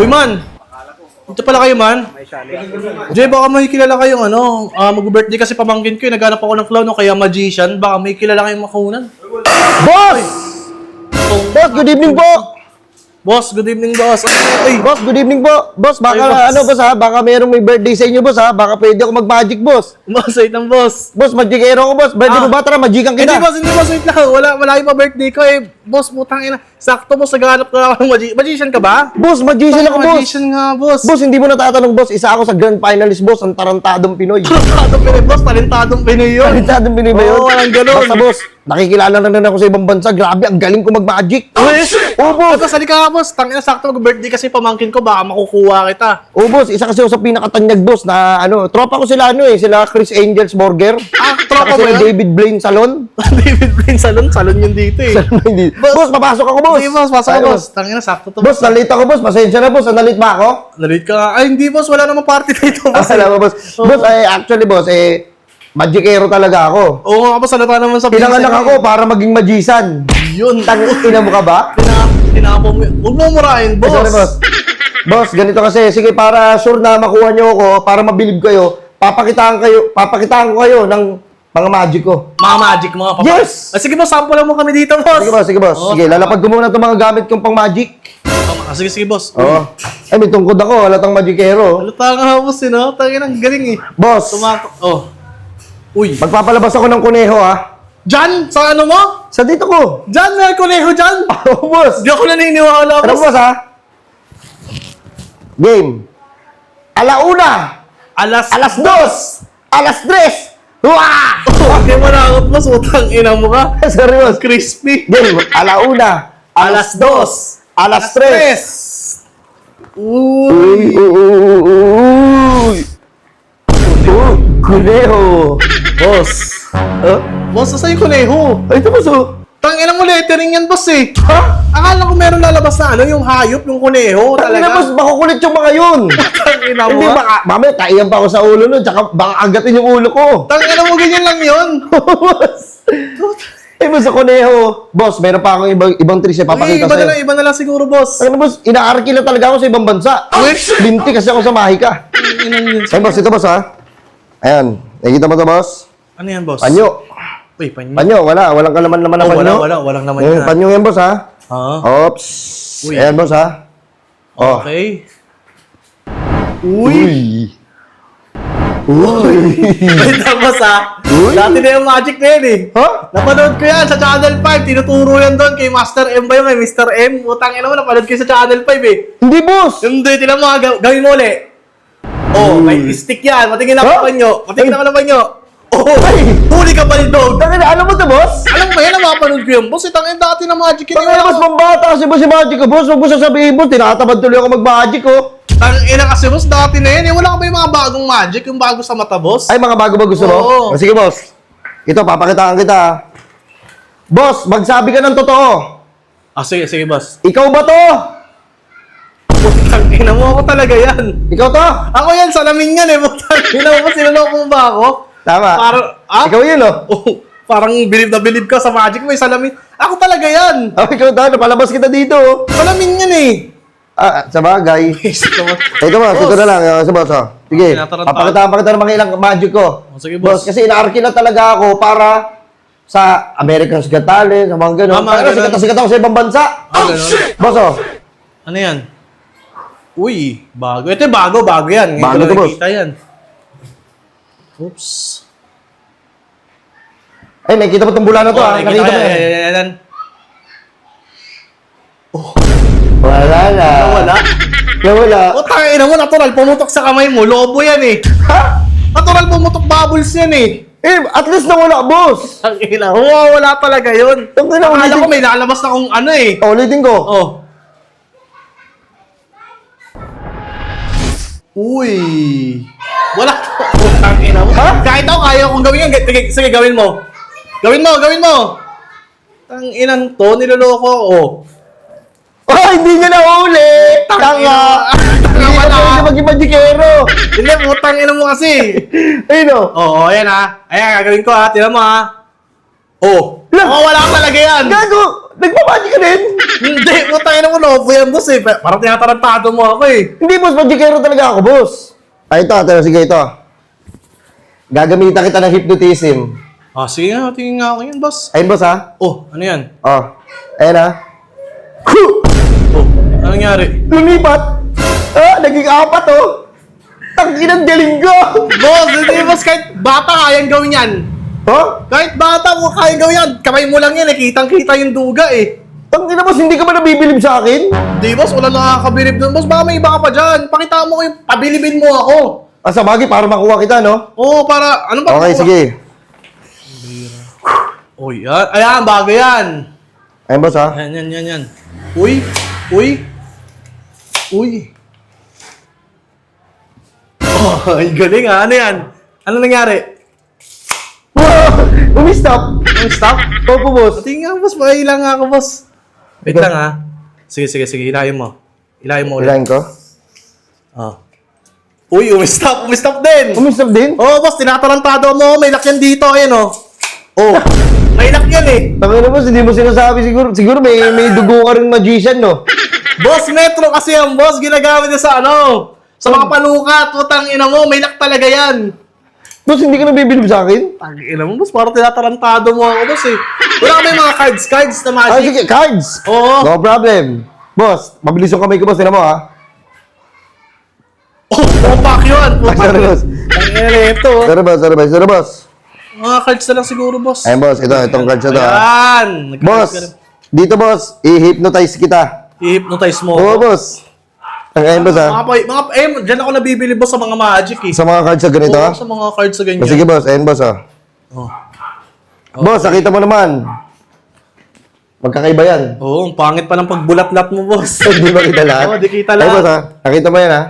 Uy, man! Ito pala kayo, man. Jay, baka may kilala kayong mag-birthday kasi pamangkin ko. Naghanap ako ng clown o kaya magician. Baka may kilala kayong makunan. Boss! Boss, good evening po! Boss, good evening, boss. Ay, Boss, good evening po! Boss, baka Ay, boss. boss ha? Baka mayroong may birthday sa inyo, boss ha? Baka pwede ako mag-magic, boss. boss, wait lang, boss. Boss, magikero ako, boss. Birthday mo ba? Tara, magican Hindi, kita. boss, wait lang. Wala yung pa-birthday ko eh. Boss, putang ina. Sakto, boss, naghanap ka ng magician ka ba? Boss, magician ako, boss. Magician nga, boss. Boss, hindi mo natatanong, boss. Isa ako sa grand finalist, boss. Ang tarantadong Pinoy. Talentadong Pinoy, boss. Talentadong Pinoy yun. Tarantadong Pinoy ba yun? Oo, walang ganun. Basta, boss, nakikilala na rin ako sa ibang bansa. Grabe, ang galing ko mag-magic. Oo, boss. Ito, sali ka, boss. Tangina, sakto mag-birthday kasi pamangkin ko. Baka makukuha kita. Oo, boss. Isa kasi ako sa pinakatanyag, boss, na tropa ko sila, sila Chris Angels Burger. Tropa Saka mo sila yun? David Blaine Salon. David Blaine Salon. Salon yun dito eh. Boss, papasok ako, boss. Sige, boss. Pasok ka, Ay, boss. Tangina, sakto to. Boss, nalit ako, boss. Pasensya na, boss. Nalit ba ako? Nalit ka nga. Ay, hindi, boss. Wala namang party dito, boss. Salamat, boss. Boss, actually, boss, magikero talaga ako. Oo nga, boss. Halata naman sa Pinanganak ako para maging magician. Yun. Ina mo ka ba? Tinapo mo. Huwag mo murahin, boss. Sorry, boss. Boss, ganito kasi. Sige, para sure na makuha nyo ako, para mabilib kayo, papakitaan ko kayo ng mga magic ko. Mga magic, mga papa. Yes! Sige, boss. Sample lang mo kami dito, boss. Sige, boss. Oo. Sige, lalapag ko muna itong mga gamit kong pang magic. Sige, boss. Oo. Ay, may tungkod ako. Halatang magikero. Halata nga, boss, Tangina, ang galing eh. Boss, Uy. magpapalabas ako ng kuneho, ha? Jan, sa ano mo? Sa dito ko. Jan, may kuneho dyan. Oo, boss. Di ako naniniwala, Ano, boss. boss, ha? Game. Alauna. Alas 2. Alas 3. Wah! Hindi mo nakakot, boss. Utang ina mo ka. Sorry, boss. Crispy. Game. Alauna. Alas 2. Alas 3. Uy. Uy. Kuneho. Boss. Huh? Boss, saan yung kuneho? Ay, ito, boss, oh. Tangina mo, lettering yan, boss eh. Ha? Akala ko meron lalabas na yung hayop, yung kuneho. Tangina, Talaga. boss, makukulit yung mga yun. Tangina mo. Hindi, baka, mamaya, kaiyan pa ako sa ulo nun, tsaka baka agatin yung ulo ko. Tangina mo, ganyan lang yun. Boss. Eh, boss, sa kuneho. Boss, meron pa akong ibang tricks na papakita sa'yo. Iba na lang siguro, boss. Ano, boss, inaarkila talaga ako sa ibang bansa. Binti kasi ako sa Mahika. Ay, boss, ito, boss, ha? Ayan, nakikita mo to, boss? Ano yan, boss? Panyo. Uy, panyo. Panyo, walang kalaman-laman na panyo. Walang naman Yung yan. panyo yan, boss, ha? Oo. Oops. Uy. Ayan, boss, ha? Oh. Okay. Uy. Uy. Wait lang, boss, ha? Uy. Dati na yung magic na yan, eh. Ha? Napanood ko yan sa Channel 5. Tinuturo yan doon kay Master M ba yun? May Mr. M. Utang ina mo, napanood ko sa Channel 5, eh. Hindi, boss. Hindi, tinan mo, gawin mo ulit. Oh, may stick yan. Patingin ako Huh? naman nyo. Patingin ako naman nyo. Oh, Ay. huli ka pa rin, dog. Tangina, alam mo to, boss? Alam mo yan, napapanood ko yun. Boss, itangin dati na magic yun. Tangina, boss, pambata kasi boss si Magic ko, boss. Huwag mo sasabihin, boss. Tinatabad tuloy ako mag-magic, oh. Tangina kasi, boss, dati na yan. Eh, wala ka ba yung mga bagong magic? Yung bago sa mata, boss? Ay, mga bago ba gusto mo? Oo. Oh, sige, boss. Ito, papakitaan kita. Boss, magsabi ka ng totoo. Sige, boss. Ikaw ba to? Tangina mo, ako talaga yan. Ikaw to? Ako yan, salamin yan eh. Tangina mo, sinuloko mo ba ako? Tama. Ikaw yun, oh. Oh, parang bilib na bilib ka sa magic, may salamin. Ako talaga yan. Oh, ikaw to. Napalabas kita dito, oh. Salamin yan eh. Sa bagay. Ito, boss. Ito na lang. Sa boss, oh. Sige. Tinataranta. Papakitaan pa kita ng mga ilang magic ko. Sige, Boss, boss. kasi inaarkila talaga ako para sa American's Got Talent, sa mga ganun. Ah, mga Pero ganun. sikat na sikat ako sa ibang bansa. Ganun. Boss, oh. Ano yan? Uy, bago. Ito bago yan. Ngayon Bago ko to, lang boss. nakita yan. Oops. Ay, nakikita mo itong bula na to, ah. Nakita mo yan. Yan. Wala na. Wala. Nawala. O, tangina mo, natural. Pumutok sa kamay mo. Lobo yan eh. Ha? Natural pumutok bubbles yan eh. Eh, at least nawala, boss. Tangina. Wala talaga yun. Tangina, Akala ko ulitin. may lalabas na kung ano eh. Ulitin ko. Oh. Uy. Wala. Tangina mo. Ha? Kahit ako, kaya kong gawin yan. Sige, gawin mo. Gawin mo. Tanginan to, niloloko ako. Oh, hindi niya nahuli. Tanga. Hindi Tanga ka na. pwede maging magikero. Hindi, putang ina mo kasi. Ayun, oh. Oo, ayan ha. Ayan, gagawin ko ha. Tira mo ha. Oh. Lang. Wala talaga yan. Gago. Nagmamagic ka din? Hindi, putangin mo, lobo yan, boss eh. Parang tinatarantado mo ako eh. Hindi, boss. Magikero talaga ako, boss. Ay, ito. Sige, ito. Gagamitan kita ng hypnotism. Ah, sige nga, tingin nga ako yan, boss. Ayun, boss, ha? Oh, ano yan? Oh. Ayan, ha? Oh, ano nangyari? Lumipat. Naging 4, oh. Tangin ang galing ko. Boss, hindi boss, kahit bata kayang gawin yan. Oh? Kahit bata mo kayang gawin yan. Kamay mo lang yan eh, kitang-kita yung duga eh. Tangin na, boss. Hindi ka ba nabibilib sa akin? Hindi boss, wala nakakabilib doon. Boss, baka may iba ka pa dyan. Pakita mo yung pabilibin mo ako. Sa bagay, para makuha kita, no? Oo, para, ano ba? Okay, sige. Oh, yan. Ayan, bago yan. Ayun, boss, ha? Yan. Uy. Oh, ay galing ah. Ano yan? Ano nangyari? Wow! Umistop. Ang stop? Opo, boss. Tingin nga, boss. Pakailang nga ako, boss. Wait lang ah. Sige. Hilahin mo. Hilahin mo ulit. Ilan ko? Oh. Uy, umistop din. Umistop din? Oo, boss. Tinatarantado mo. May lock yan dito. Ayan, oh. Oh. May lock yan eh. Tangin na, boss. Hindi mo sinasabi siguro. Siguro may dugo ka rin magician, no? Boss, metro kasi ang boss. Ginagamit niya sa ano? Sa mga panukat. Putang ina mo. May lock talaga yan. Boss, hindi ka nabibilib sa akin? Ang ina mo, boss. Parang tinatarantado mo ako, boss eh. Wala kami mga cards na magic. Sige, cards. Oo. No problem. Boss, mabilis yung kamay ko, boss. Tignan mo, ha? Oh, pupak yun. Sorry, boss. Ang ina ito. Sorry, boss. Mga cards na lang siguro, boss. Ayun, boss. Itong cards na to, ha? Ayan. Boss, dito, boss. I-hypnotize kita. I-hypnotize mo. Oo, boss. Ayun, boss, ha? Diyan ako nabibili, boss, sa mga magic eh. Sa mga cards na ganito, ha? Oo, sa mga cards sa ganyan. Sige, boss. Ayun, boss, ha? Oh. Boss, nakita mo naman. Magkakaiba yan. Oo, ang pangit pa ng pagbulat-lat mo, boss. Hindi ba kita lahat? Oo, di kita Ayun, lahat. boss, ha? Nakita mo yan, ha?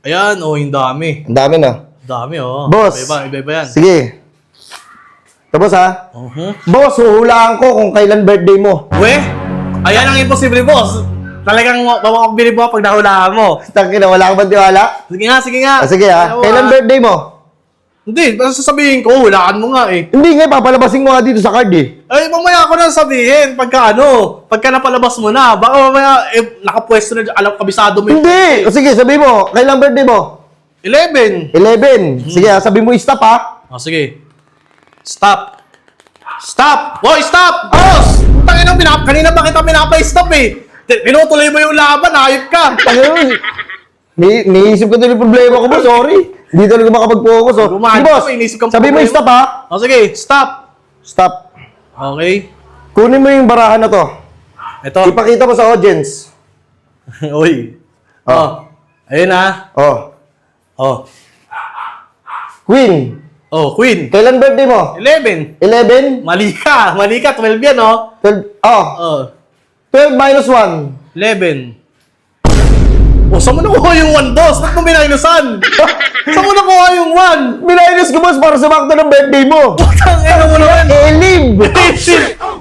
Ayan, oh, yung dami. Ang dami, no? Dami, oh. Boss. Iba-iba yan. Sige. Ito, boss, ha? Boss, huhulaan ko kung kailan birthday mo. We, ayan ang imposible, boss. Talagang mawakabilib mo pag nahulaan mo. Tangina, wala ka bang tiwala? Sige nga. Sige, ha? Ayaw, Kailan ah. birthday mo? Hindi, basta sasabihin ko, hulaan mo nga eh. Hindi nga, papalabasin mo nga dito sa card, eh. Ay, mamaya ko na sabihin, pagka napalabas mo na, baka mamaya, nakapwesto na dyan, alam, kabisado mo yung Hindi! O sige, sabi mo, kailan birthday mo? 11. 11. Sige, ha? Sabi mo, stop, ha? O, sige. Stop! Hoy, stop! Boss! Tangin ang kanina pa kita pinapa-stop eh. Pinutuloy mo yung laban, hayop ka. Tangina, niisip ko din yung problema ko, boss. Sorry. Hindi talaga makapag-focus, oh. Gumahan Sige, boss. ko, inisip kang Sabi mo, problema. stop, ha? O, sige, stop! Stop. Okay. Kunin mo yung barahan na to. Ito. Ipakita mo sa audience. Uy. Oh. Ayun ah. Oh. Queen. Oh, Queen. Kailan birthday mo? 11. 11? Mali ka, 12 yan oh. 12? Oh. 12 minus 1. 11. Oh, saan mo nakuha yung 1, boss? Ba't mo minusan? Saan mo nakuha yung 1? Minus ko, boss, para sumakto ng birthday mo. Putang ina mo naman. Elib!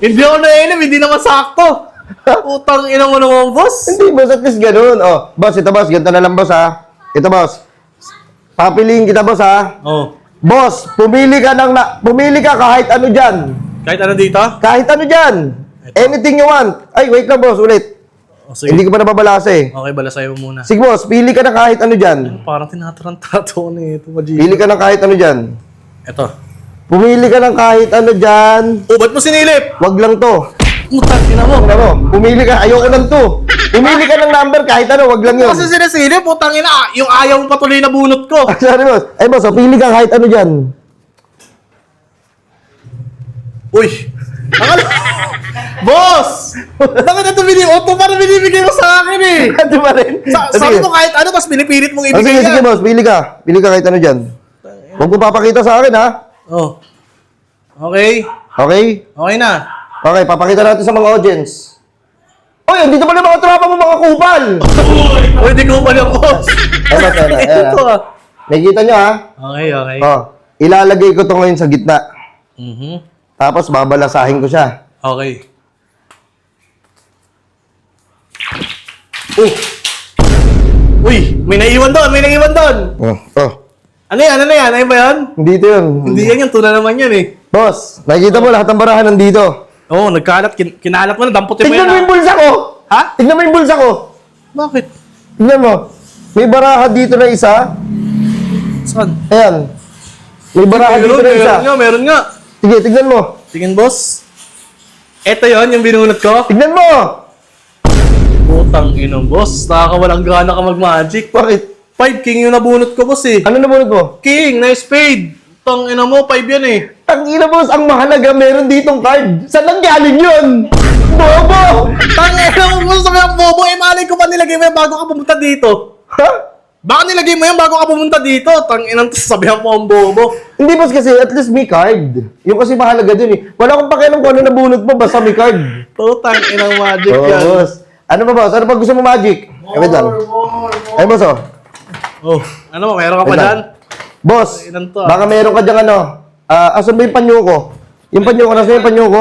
Hindi ako na-elim, hindi naman sakto. Putang ina mo naman, boss. Hindi, boss, at least ganun. Oh, boss, ito, boss, ganito na lang, boss, ha? Ito, boss. Papiliin kita, boss, ha? Oh. Boss, pumili ka kahit ano dyan. Kahit ano dito? Kahit ano dyan. Anything you want. Ay, wait lang, boss, ulit. Oh, sige. Hindi ko pa nababalasa, eh. Okay, balasay mo muna. Sige, boss, pili ka na kahit ano dyan. Parang tinatarantado ko na ito, Maji. Pili ka na kahit ano dyan. Ito. Pumili ka ng kahit ano dyan. Oh, ba't mo sinilip? Wag lang to. Putang ina mo. Ano mo? Pumili ka. Ayoko lang to. Pumili ka ng number kahit ano. Wag lang yun. Kasi sinisilip, putang ina. Yung ayaw mo patuloy na bunot ko. Sorry, boss. Ay, boss, pili ka kahit ano dyan. Uy! Akala... Boss! Bakit ito parang binibigay mo sa akin eh? Ano ba rin? Sabi mo kahit ano, tapos pinipilit mong Sige, ibigay sige, yan. boss. Pili ka. Pili ka kahit ano dyan. Huwag mo papakita sa akin, ha? Oh. Okay. Okay? Okay na. Okay, papakita natin sa mga audience. Oy, andito pala mga tropa mo, mga kupal! Uy, di ko pala, boss. Ay, boss, ayan, ayan, Ito ah. Nakikita nyo, ha? Okay. Oh, ilalagay ko to ngayon sa gitna. Mhm. Tapos babalasahin ko siya. Okay. Uy, may naiwan doon. Oh. Ano yan? Ano yan ba yan? Dito yun. Hindi yan, tuna naman yan eh. Boss, nakikita mo lahat ng barahan nandito. Oo, nagkalat. Kinalat mo na, damputin mo Tignan mo yan. yung bulsa ko! Ha? Tignan mo yung bulsa ko! Bakit? Tignan mo. May baraha dito na isa. Saan? Ayan. May baraha dito na isa. Meron nga. Sige, tignan mo. Tingin, boss. Eto yon yung binunot ko. Tignan mo! Putang inong, boss. Nakakawalang gana ka mag-magic. Bakit? 5 king yung nabunot ko, boss eh. Ano nabunod mo? King, nice spade. Tang ina mo, 5 yan eh. Ang ina boss, ang mahalaga meron ditong card. Saan lang galing yun? Bobo! Tang ina mo, boss. Sabi ang bobo, eh malay ko pa nilagay mo yan bago ka pumunta dito. Ha? Baka nilagay mo yan bago ka pumunta dito. Tang inang sabihan mo ang bobo. Hindi boss kasi at least may card. Yung kasi mahalaga dun eh. Wala akong pakialam kung ano nabunot mo, basta may card. Putang inang magic Oo, yan. boss. Ano ba boss? Ano pa gusto mo magic? Wait lang. Ay boss oh. Oh, ano mo, meron ka pa Wait lang. dyan? Boss, Ilan to, ah? baka meron ka dyan ano. Asan ba yung panyo ko? Yung panyo ko, nasa yung panyo ko?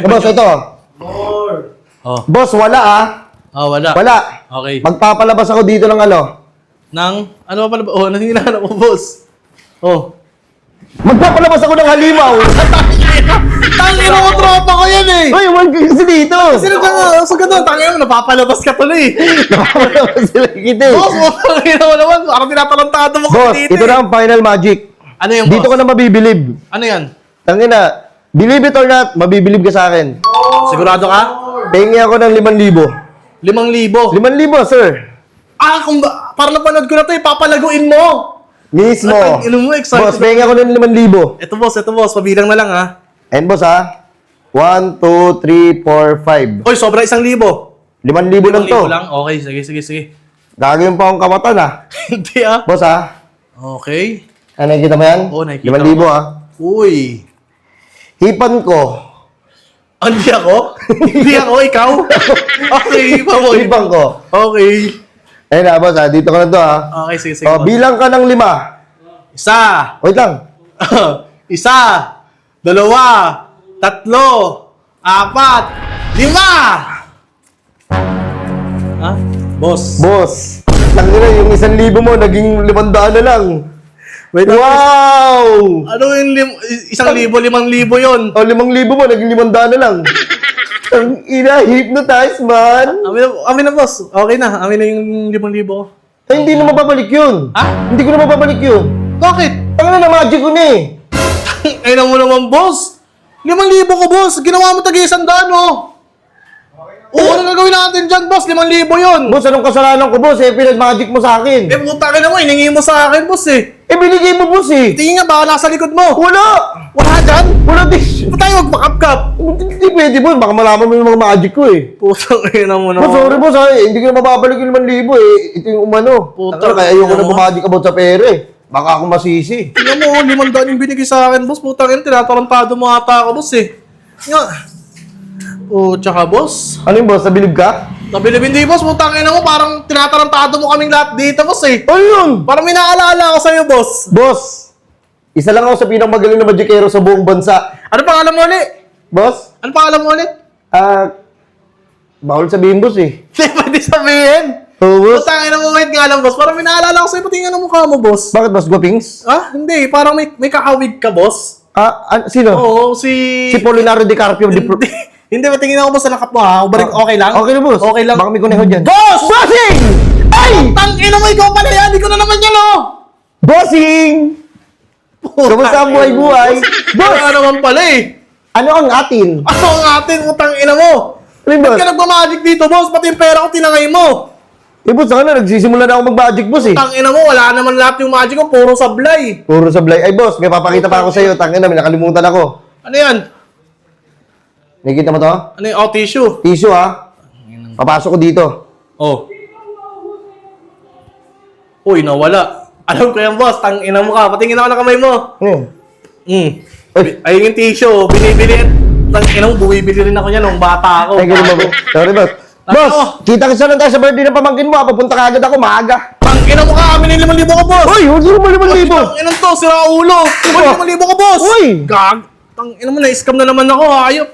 Boss, panyo. ito. Oh. Boss, wala ah. Ah, wala. Wala. Okay. Magpapalabas ako dito ng ano. Nang, ano pa pala ba? Oh, nang hinahanap mo, boss. Oh. Magpapalabas ako ng halimaw. Tangina mo, tropa ko yan eh! Uy, wag kasi dito. Sino ka nga? So ganun, tangina mo, napapalabas ka tuloy. Napapalabas sila kita eh. Boss, tangina mo naman. Parang tinatalantado mo Boss, dito ito na ang final magic. Ano yung Dito boss? ko na mabibilib. Ano yan? Tangina, believe it or not, mabibilib ka sa akin. Sigurado ka? Pahingi ako ng 5,000. 5,000. 5,000, sir. Ah, kung ba, parang napanood ko na to eh, papalaguin mo. Mismo. Ang ino mo, excited. Boss, pahingi ako ng 5,000. Ito boss, pabilang na lang ha. And boss ha, 1, 2, 3, 4, 5. Oy, sobra 1,000. 5,000 lang to. 5,000 lang? Okay, sige. Gagawin pa akong kamatan ha. Hindi ah. Boss ha, Okay. nakikita mo yan? Oo, nakikita 5,000 ko. ha. Uy. Hipan ko. Hindi ako? Hindi ako, ikaw? Okay, pa mo. Hipan ko. Okay. Ayun na, boss ha, dito ka na to ha. Okay, sige. O, boss. bilang ka ng 5. Isa. Wait lang. Isa. 2. 3. 4. 5. Ha? Boss. Boss, tangina yung 1,000 mo, naging 500 na lang. Wait, Wow! ano yung 1,000, 5,000 yun? O, 5,000 mo, naging 500 na lang. Ang ina, hypnotize man. Amin na, boss. Okay na. Amin na yung 5,000 ko. Ay, hindi na mababalik yun. Ha? Hindi ko na mababalik yun. Bakit? Tangina na magic ko na eh. Ay na mo naman, boss. 5,000 ko, boss. Ginawa mo tag-100, oh. Oo, ano gagawin natin dyan, boss? 5,000 yun. Boss, anong kasalanan ko, boss? Eh, pinag-magic mo sa akin. Eh, puta ka naman. Hiningi mo sa akin, boss, eh. Eh, binigay mo, boss eh. Tingin nga, baka nasa likod mo. Wala! Wala dyan? Wala, dish. Ba't tayo magpakap-kap? Hindi pwede, boss. Baka malaman mo yung mga magic ko eh. Putang ina mo Boss, naman. sorry, boss. Hindi ko na mababalik yung 5,000 eh. Ito yung umano. Puta, Kaya ayoko ina na mo. bumagic about sa pera eh. Baka ako masisi. Tingnan mo, 500 yung binigay sa akin, boss. Putang ina, tinatarantado mo ata ako, boss, eh. Nga. Oh, tsaka, boss. Ano yung boss? Nabilib ka? Nabilib hindi, boss. Putang ina mo, parang tinatarantado mo kaming lahat dito, boss, eh. Ano yun? Parang may naalala ako sa'yo, boss. Boss, isa lang ako sa pinakamagaling na magikero sa buong bansa. Ano pangalan mo ulit? Boss, Ano pangalan mo ulit? bawal sabihin boss eh. Hindi pwede sabihin. Oo, boss. Putang ina mo, wait nga lang, boss. Parang may naalala ako sa'yo, pati nga ng mukha mo, boss. Bakit boss, Guapings? Ah, hindi. Parang may kakawig ka, boss. Sino? Oo, si... Si Polinario DiCarpio. Hindi, patingin ako, boss, sa nakap mo, ha? Okay lang? Okay na boss. Okay lang. Baka may kuneho dyan. Boss! Bossing! Ay! Tang ina mo, ikaw pala yan. Hindi ko na naman yan, oh! Bossing! Kamusta ang buhay-buhay? Boss! Wala naman pala, eh. Ano ang atin? Ano ang atin, utang ina mo? Ano yung Ba't boss? ka nagmamagic dito, boss? Pati yung pera ko tinangay mo. Eh boss, saka na, nagsisimula na ako mag-magic boss eh. Tang ina mo, wala naman lahat yung magic ko, puro sablay. Puro sablay. Ay boss, may papakita pa ako sa iyo. Tangina, may nakalimutan ako. Ano yan? Nakikita mo to? Ano yung tissue? Tissue ha. Papasok ko dito. Oh. Uy, nawala. Alam ko yan, boss. Tang ina mo ka. Patingin ako ng kamay mo. Uy. Ayun yung tissue. Binibili. Tang ina mo, bumibili rin ako yan nung bata ako. Thank you naman. Sorry boss. Boss, kita kita lang tayo sa birthday ng pamangkin mo. Papunta ka agad ako, maaga. Tang ina mo ka. Amin yung 5,000 ko, boss. Uy, huwag mo naman 5,000. Tang ina to, sira ulo. Ano? 5,000 ko, boss. Uy! Gag. Tang ina mo, na-scam na naman ako. Ayop.